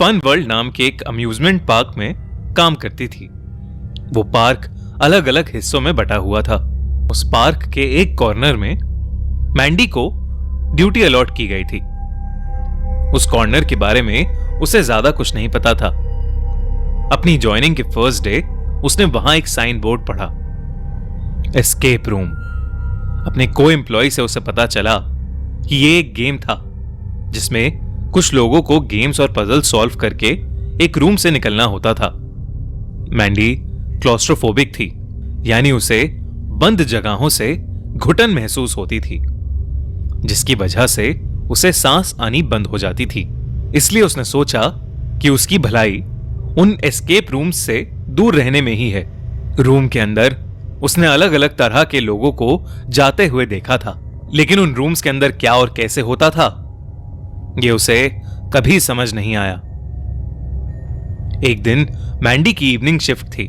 Fun world नाम के एक अम्यूजमेंट पार्क में काम करती थी। वो पार्क अलग अलग हिस्सों में बटा हुआ था। उस पार्क के एक कॉर्नर में मैंडी को ड्यूटी अलॉट की गई थी। उस कॉर्नर के बारे में उसे ज्यादा कुछ नहीं पता था। अपनी ज्वाइनिंग के फर्स्ट डे उसने वहां एक साइन बोर्ड पढ़ा, एस्केप रूम। अपने को एम्प्लॉय से उसे पता चला कि ये एक गेम था जिसमें कुछ लोगों को गेम्स और पजल सॉल्व करके एक रूम से निकलना होता था। मैंडी क्लॉस्ट्रोफोबिक थी, यानी उसे बंद जगहों से घुटन महसूस होती थी, जिसकी वजह से उसे सांस आनी बंद हो जाती थी। इसलिए उसने सोचा कि उसकी भलाई उन एस्केप रूम्स से दूर रहने में ही है। रूम के अंदर उसने अलग अलग तरह के लोगों को जाते हुए देखा था, लेकिन उन रूम्स के अंदर क्या और कैसे होता था ये उसे कभी समझ नहीं आया। एक दिन मैंडी की इवनिंग शिफ्ट थी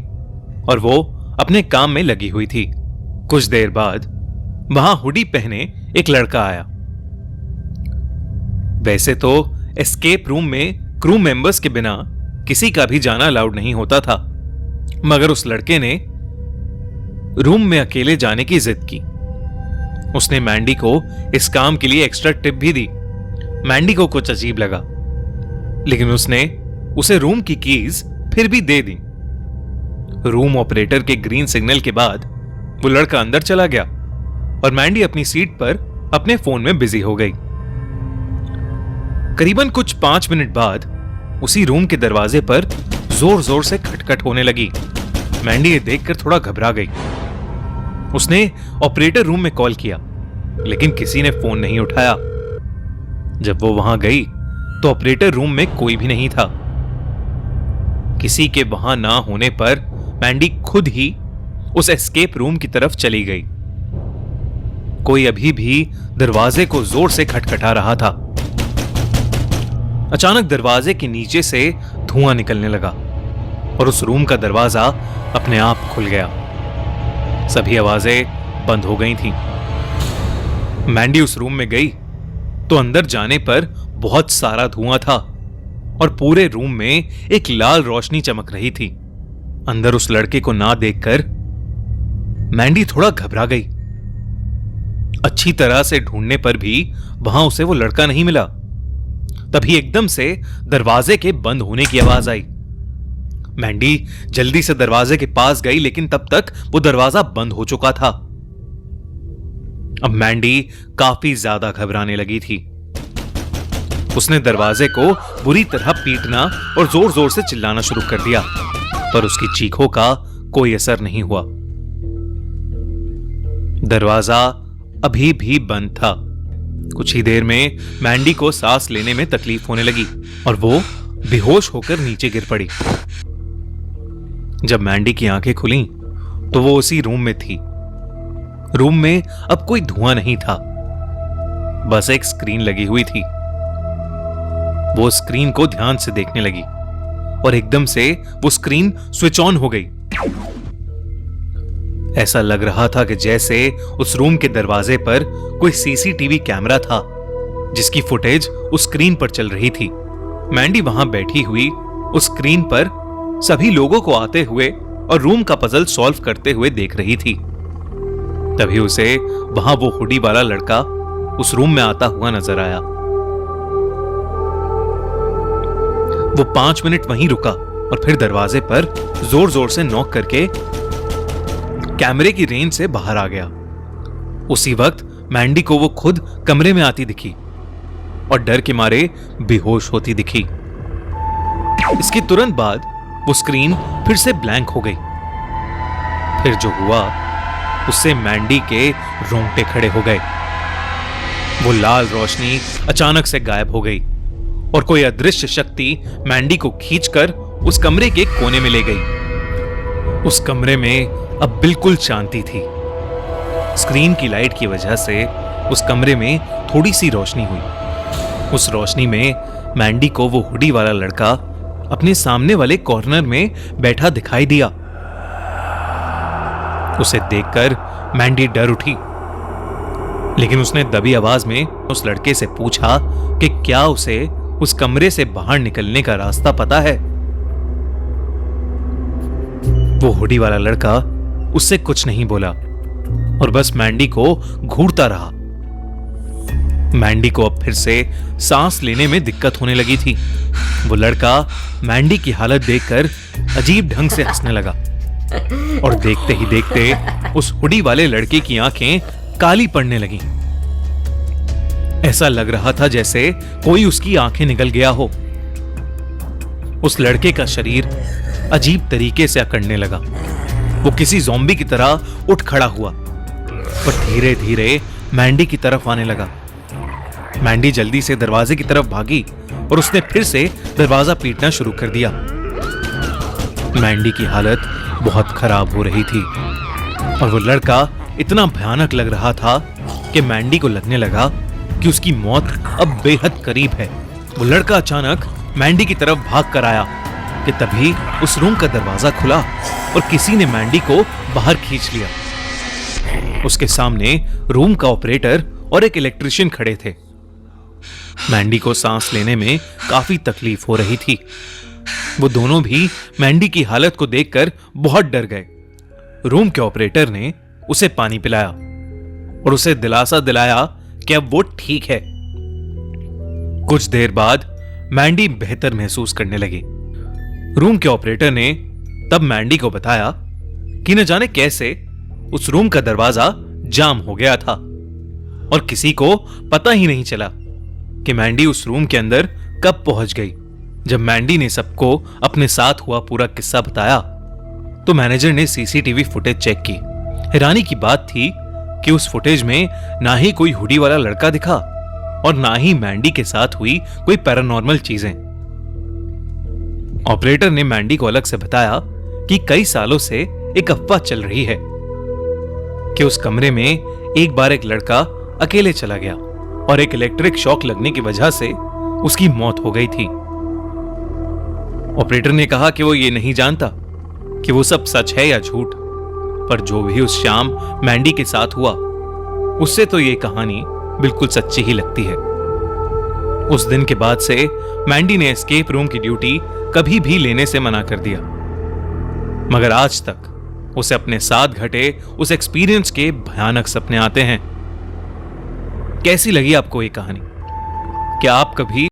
और वो अपने काम में लगी हुई थी। कुछ देर बाद वहां हुडी पहने एक लड़का आया। वैसे तो एस्केप रूम में क्रू मेंबर्स के बिना किसी का भी जाना अलाउड नहीं होता था, मगर उस लड़के ने रूम में अकेले जाने की जिद की। उसने मैंडी को इस काम के लिए एक्स्ट्रा टिप भी दी। मैंडी को कुछ अजीब लगा, लेकिन उसने उसे रूम की कीज फिर भी दे दी। रूम ऑपरेटर के ग्रीन सिग्नल के बाद वो लड़का अंदर चला गया और मैंडी अपनी सीट पर अपने फोन में बिजी हो गई। करीबन कुछ 5 मिनट बाद उसी रूम के दरवाजे पर जोर जोर से खटखट होने लगी। मैंडी ये देखकर थोड़ा घबरा गई। उसने ऑपरेटर रूम में कॉल किया, लेकिन किसी ने फोन नहीं उठाया। जब वो वहां गई तो ऑपरेटर रूम में कोई भी नहीं था। किसी के वहां ना होने पर मैंडी खुद ही उस एस्केप रूम की तरफ चली गई। कोई अभी भी दरवाजे को जोर से खटखटा रहा था। अचानक दरवाजे के नीचे से धुआं निकलने लगा और उस रूम का दरवाजा अपने आप खुल गया। सभी आवाजें बंद हो गई थीं। मैंडी उस रूम में गई तो अंदर जाने पर बहुत सारा धुआं था और पूरे रूम में एक लाल रोशनी चमक रही थी। अंदर उस लड़के को ना देखकर मैंडी थोड़ा घबरा गई। अच्छी तरह से ढूंढने पर भी वहां उसे वो लड़का नहीं मिला। तभी एकदम से दरवाजे के बंद होने की आवाज आई। मैंडी जल्दी से दरवाजे के पास गई, लेकिन तब तक वो दरवाजा बंद हो चुका था। अब मैंडी काफी ज्यादा घबराने लगी थी। उसने दरवाजे को बुरी तरह पीटना और जोर जोर से चिल्लाना शुरू कर दिया, पर उसकी चीखों का कोई असर नहीं हुआ। दरवाजा अभी भी बंद था। कुछ ही देर में मैंडी को सांस लेने में तकलीफ होने लगी और वो बेहोश होकर नीचे गिर पड़ी। जब मैंडी की आंखें खुली तो वो उसी रूम में थी। रूम में अब कोई धुआं नहीं था, बस एक स्क्रीन लगी हुई थी। वो स्क्रीन को ध्यान से देखने लगी और एकदम से वो स्क्रीन स्विच ऑन हो गई। ऐसा लग रहा था कि जैसे उस रूम के दरवाजे पर कोई सीसीटीवी कैमरा था, जिसकी फुटेज उस स्क्रीन पर चल रही थी। मैंडी वहां बैठी हुई उस स्क्रीन पर सभी लोगों को आते हुए और रूम का पजल सॉल्व करते हुए देख रही थी। तभी उसे वहां वो हुडी वाला लड़का उस रूम में आता हुआ नजर आया। वो 5 मिनट वहीं रुका और फिर दरवाजे पर जोर जोर से नॉक करके कैमरे की रेंज से बाहर आ गया। उसी वक्त मैंडी को वो खुद कमरे में आती दिखी और डर के मारे बेहोश होती दिखी। इसके तुरंत बाद वो स्क्रीन फिर से ब्लैंक हो गई। फिर जो हुआ उससे मैंडी के रोंगटे खड़े हो गए। वो लाल रोशनी अचानक से गायब हो गई और कोई अदृश्य शक्ति मैंडी को खींचकर उस कमरे के कोने में ले गई। उस कमरे में अब बिल्कुल शांति थी। स्क्रीन की लाइट की वजह से उस कमरे में थोड़ी सी रोशनी हुई। उस रोशनी में मैंडी को वो हुडी वाला लड़का अपने सामने वाले कॉर्नर में बैठा दिखाई दिया। उसे देखकर मैंडी डर उठी, लेकिन उसने दबी आवाज में उस लड़के से पूछा कि क्या उसे उस कमरे से बाहर निकलने का रास्ता पता है? वो हुडी वाला लड़का उससे कुछ नहीं बोला और बस मैंडी को घूरता रहा। मैंडी को अब फिर से सांस लेने में दिक्कत होने लगी थी। वो लड़का मैंडी की हालत देखकर अजीब ढंग से हंसने लगा और देखते ही देखते उस हुडी वाले लड़के की आंखें काली पड़ने लगीं। ऐसा लग रहा था जैसे कोई उसकी आंखें निगल गया हो। उस लड़के का शरीर अजीब तरीके से अकड़ने लगा। वो किसी ज़ॉम्बी की तरह उठ खड़ा हुआ और धीरे धीरे मैंडी की तरफ आने लगा। मैंडी जल्दी से दरवाजे की तरफ भागी और उसने फिर से दरवाजा पीटना शुरू कर दिया। मैंडी की हालत बहुत खराब हो रही थी और वो लड़का इतना भयानक लग रहा था कि मैंडी को लगने लगा कि उसकी मौत अब बेहद करीब है। वो लड़का अचानक मैंडी की तरफ भाग कर आया कि तभी उस रूम का दरवाजा खुला और किसी ने मैंडी को बाहर खींच लिया। उसके सामने रूम का ऑपरेटर और एक इलेक्ट्रिशियन खड़े थे। मैंडी को सांस लेने में काफी तकलीफ हो रही थी। वो दोनों भी मैंडी की हालत को देखकर बहुत डर गए। रूम के ऑपरेटर ने उसे पानी पिलाया और उसे दिलासा दिलाया कि अब वो ठीक है। कुछ देर बाद मैंडी बेहतर महसूस करने लगी। रूम के ऑपरेटर ने तब मैंडी को बताया कि न जाने कैसे उस रूम का दरवाजा जाम हो गया था और किसी को पता ही नहीं चला कि मैंडी उस रूम के अंदर कब पहुंच गई। जब मैंडी ने सबको अपने साथ हुआ पूरा किस्सा बताया तो मैनेजर ने सीसीटीवी फुटेज चेक की। हैरानी की बात थी कि उस फुटेज में ना ही कोई हुडी वाला लड़का दिखा और ना ही मैंडी के साथ हुई कोई पैरानॉर्मल चीजें। ऑपरेटर ने मैंडी को अलग से बताया कि कई सालों से एक अफवाह चल रही है कि उस कमरे में एक बार एक लड़का अकेले चला गया और एक इलेक्ट्रिक शॉक लगने की वजह से उसकी मौत हो गई थी। ऑपरेटर ने कहा कि वो ये नहीं जानता कि वो सब सच है या झूठ, पर जो भी उस शाम मैंडी के साथ हुआ उससे तो ये कहानी बिल्कुल सच्ची ही लगती है। उस दिन के बाद से मैंडी ने एस्केप रूम की ड्यूटी कभी भी लेने से मना कर दिया, मगर आज तक उसे अपने साथ घटे उस एक्सपीरियंस के भयानक सपने आते हैं। कैसी लगी आपको ये कहानी? क्या आप कभी